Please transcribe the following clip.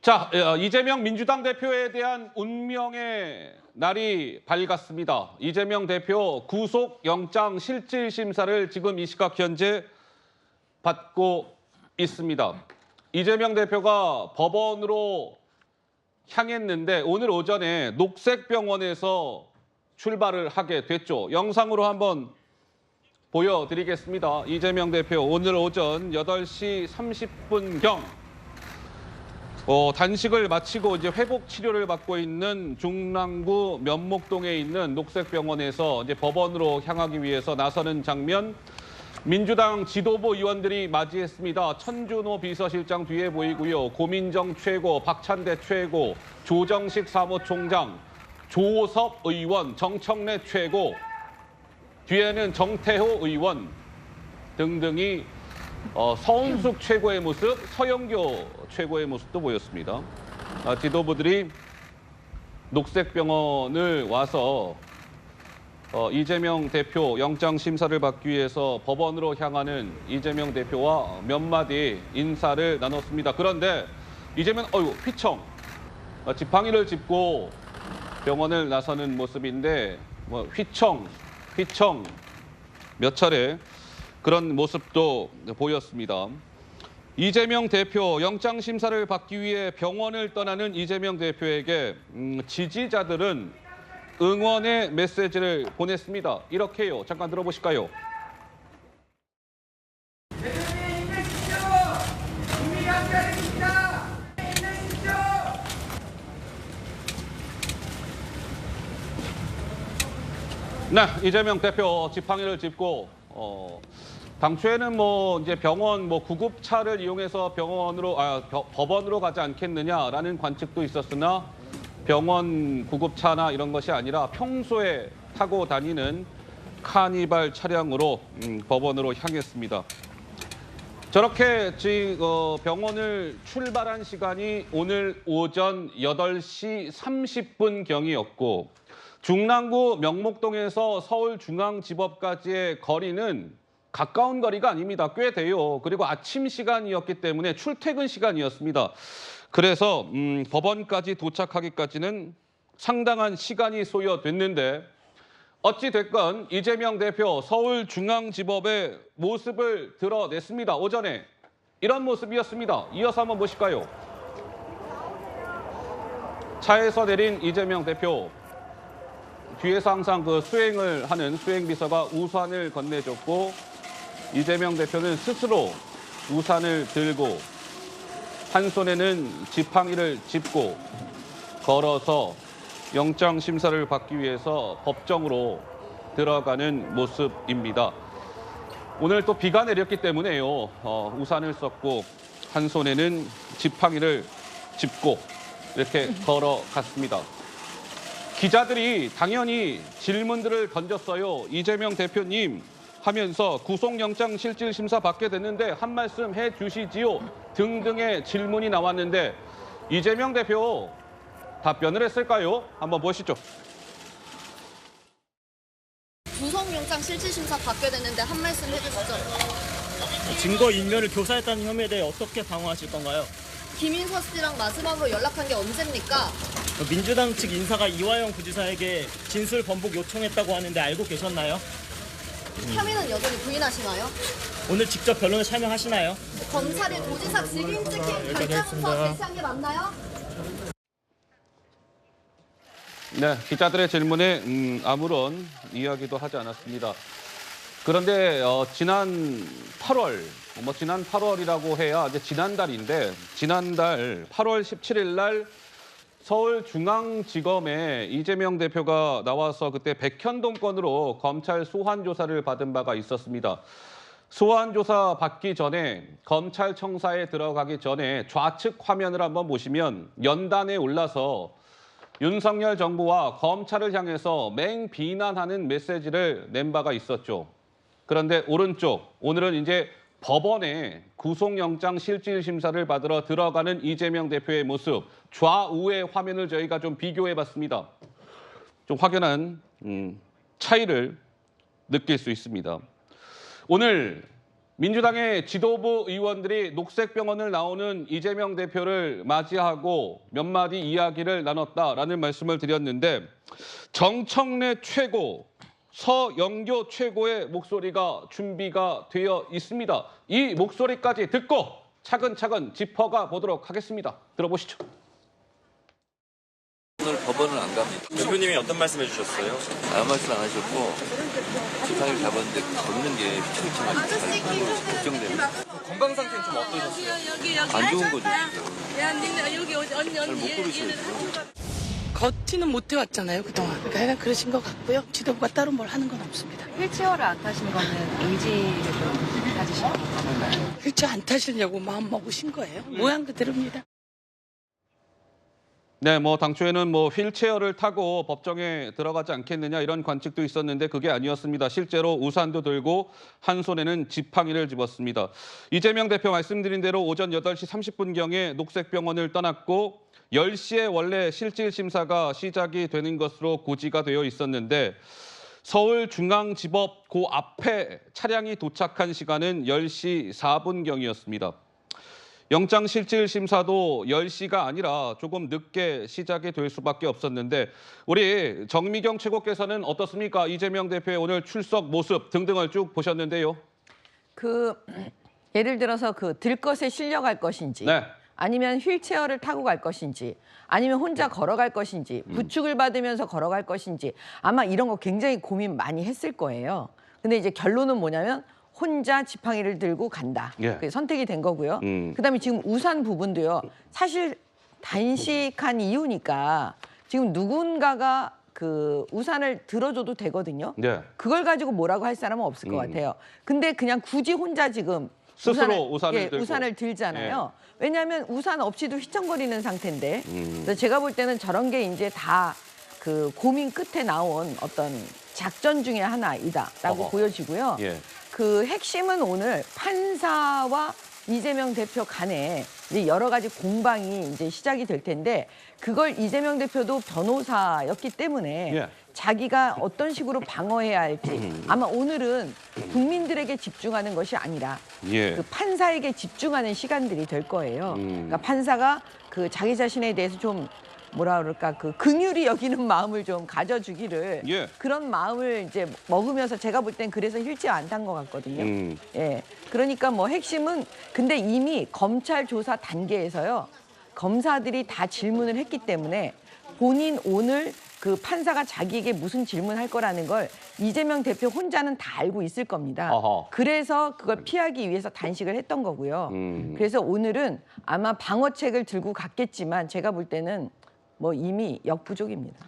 자, 이재명 민주당 대표에 대한 운명의 날이 밝았습니다. 이재명 대표 구속영장 실질심사를 지금 이 시각 현재 받고 있습니다. 이재명 대표가 법원으로 향했는데 오늘 오전에 녹색병원에서 출발을 하게 됐죠. 영상으로 한번 보여드리겠습니다. 이재명 대표 오늘 오전 8시 30분경 단식을 마치고 이제 회복 치료를 받고 있는 중랑구 면목동에 있는 녹색병원에서 이제 법원으로 향하기 위해서 나서는 장면, 민주당 지도부 의원들이 맞이했습니다. 천준호 비서실장 뒤에 보이고요. 고민정 최고, 박찬대 최고, 조정식 사무총장, 조섭 의원, 정청래 최고, 뒤에는 정태호 의원 등등이 서은숙 최고의 모습, 서영교 최고의 모습도 보였습니다. 지도부들이 녹색병원을 와서 이재명 대표 영장 심사를 받기 위해서 법원으로 향하는 이재명 대표와 몇 마디 인사를 나눴습니다. 그런데 이재명 휘청 지팡이를 짚고 병원을 나서는 모습인데 휘청 몇 차례 그런 모습도 보였습니다. 이재명 대표 영장 심사를 받기 위해 병원을 떠나는 이재명 대표에게 지지자들은 응원의 메시지를 보냈습니다. 이렇게요. 잠깐 들어보실까요? 네, 이재명 대표 지팡이를 짚고 당초에는 이제 병원 구급차를 이용해서 법원으로 가지 않겠느냐라는 관측도 있었으나 병원 구급차나 이런 것이 아니라 평소에 타고 다니는 카니발 차량으로 법원으로 향했습니다. 저렇게 병원을 출발한 시간이 오늘 오전 8시 30분경이었고 중랑구 명목동에서 서울중앙지법까지의 거리는 가까운 거리가 아닙니다. 꽤 돼요. 그리고 아침 시간이었기 때문에 출퇴근 시간이었습니다. 그래서 법원까지 도착하기까지는 상당한 시간이 소요됐는데 어찌됐건 이재명 대표 서울중앙지법의 모습을 드러냈습니다. 오전에 이런 모습이었습니다. 이어서 한번 보실까요? 차에서 내린 이재명 대표. 뒤에서 항상 수행을 하는 수행비서가 우산을 건네줬고 이재명 대표는 스스로 우산을 들고 한 손에는 지팡이를 짚고 걸어서 영장 심사를 받기 위해서 법정으로 들어가는 모습입니다. 오늘 또 비가 내렸기 때문에요. 우산을 썼고 한 손에는 지팡이를 짚고 이렇게 걸어갔습니다. 기자들이 당연히 질문들을 던졌어요. 이재명 대표님 하면서 구속영장 실질심사 받게 됐는데 한 말씀 해주시지요 등등의 질문이 나왔는데 이재명 대표 답변을 했을까요? 한번 보시죠. 구속영장 실질심사 받게 됐는데 한 말씀 해주시죠. 증거인멸을 교사했다는 혐의에 대해 어떻게 방어하실 건가요? 김인서 씨랑 마지막으로 연락한 게 언제입니까? 민주당 측 인사가 이화영 부지사에게 진술 번복 요청했다고 하는데 알고 계셨나요? 혐의는 여전히 부인하시나요? 오늘 직접 변론에 참여하시나요? 검찰이 도지사 직인 찍힌 결정서 제시한 게 맞나요? 네, 기자들의 질문에 아무런 이야기도 하지 않았습니다. 그런데 지난 8월, 지난 8월이라고 해야 이제 지난달인데 지난달 8월 17일 날 서울중앙지검에 이재명 대표가 나와서 그때 백현동 건으로 검찰 소환 조사를 받은 바가 있었습니다. 소환 조사 받기 전에 검찰청사에 들어가기 전에 좌측 화면을 한번 보시면 연단에 올라서 윤석열 정부와 검찰을 향해서 맹비난하는 메시지를 낸 바가 있었죠. 그런데 오른쪽, 오늘은 이제 법원에 구속영장 실질심사를 받으러 들어가는 이재명 대표의 모습, 좌우의 화면을 저희가 좀 비교해봤습니다. 좀 확연한 차이를 느낄 수 있습니다. 오늘 민주당의 지도부 의원들이 녹색병원을 나오는 이재명 대표를 맞이하고 몇 마디 이야기를 나눴다라는 말씀을 드렸는데 정청래 최고, 서영교 최고의 목소리가 준비가 되어 있습니다. 이 목소리까지 듣고 차근차근 짚어가 보도록 하겠습니다. 들어보시죠. 오늘 법원은 안 갑니다. 대표님이 어떤 말씀 해주셨어요? 아무 말씀 안 하셨고 지팡이를 잡았는데 걷는 게 휘청휘청하게 잘 걱정됩니다. 건강 상태는 좀 어떠셨어요? 안 좋은 거죠. 야, 니네 여기 언니 잘 못 걸으시죠. 걷지는 못해 왔잖아요 그동안. 그러니까 그러신 것 같고요. 지도부가 따로 뭘 하는 건 없습니다. 휠체어를 안 타시는 거는 의지를 좀 가지신 건가요? 휠체어 안 타시려고 마음 먹으신 거예요. 모양 그대로입니다. 네, 당초에는 휠체어를 타고 법정에 들어가지 않겠느냐 이런 관측도 있었는데 그게 아니었습니다. 실제로 우산도 들고 한 손에는 지팡이를 집었습니다. 이재명 대표 말씀드린 대로 오전 8시 30분경에 녹색병원을 떠났고 10시에 원래 실질 심사가 시작이 되는 것으로 고지가 되어 있었는데 서울중앙지법 그 앞에 차량이 도착한 시간은 10시 4분경이었습니다. 영장실질심사도 10시가 아니라 조금 늦게 시작이 될 수밖에 없었는데 우리 정미경 최고께서는 어떻습니까? 이재명 대표의 오늘 출석 모습 등등을 쭉 보셨는데요. 예를 들어서 들것에 실려갈 것인지 네. 아니면 휠체어를 타고 갈 것인지 아니면 혼자 걸어갈 것인지 부축을 받으면서 걸어갈 것인지 아마 이런 거 굉장히 고민 많이 했을 거예요. 근데 이제 결론은 뭐냐면 혼자 지팡이를 들고 간다. 예. 그게 선택이 된 거고요. 그다음에 지금 우산 부분도요. 사실 단식한 이유니까 지금 누군가가 우산을 들어줘도 되거든요. 네. 그걸 가지고 뭐라고 할 사람은 없을 것 같아요. 근데 그냥 굳이 혼자 지금 스스로 우산을 들고. 우산을 들잖아요. 왜냐하면 우산 없이도 휘청거리는 상태인데 그래서 제가 볼 때는 저런 게 이제 다 고민 끝에 나온 어떤 작전 중에 하나이다라고 어허. 보여지고요. 예. 핵심은 오늘 판사와 이재명 대표 간에 이제 여러 가지 공방이 이제 시작이 될 텐데 그걸 이재명 대표도 변호사였기 때문에 예. 자기가 어떤 식으로 방어해야 할지 아마 오늘은 국민들에게 집중하는 것이 아니라 예. 판사에게 집중하는 시간들이 될 거예요. 그러니까 판사가 자기 자신에 대해서 좀 뭐라 그럴까 긍휼히 여기는 마음을 좀 가져주기를 예. 그런 마음을 이제 먹으면서 제가 볼 땐 그래서 휠체어 안 탄 것 같거든요. 예. 그러니까 핵심은 근데 이미 검찰 조사 단계에서요. 검사들이 다 질문을 했기 때문에 본인 오늘 판사가 자기에게 무슨 질문할 거라는 걸 이재명 대표 혼자는 다 알고 있을 겁니다. 어허. 그래서 그걸 피하기 위해서 단식을 했던 거고요. 그래서 오늘은 아마 방어책을 들고 갔겠지만 제가 볼 때는 이미 역부족입니다.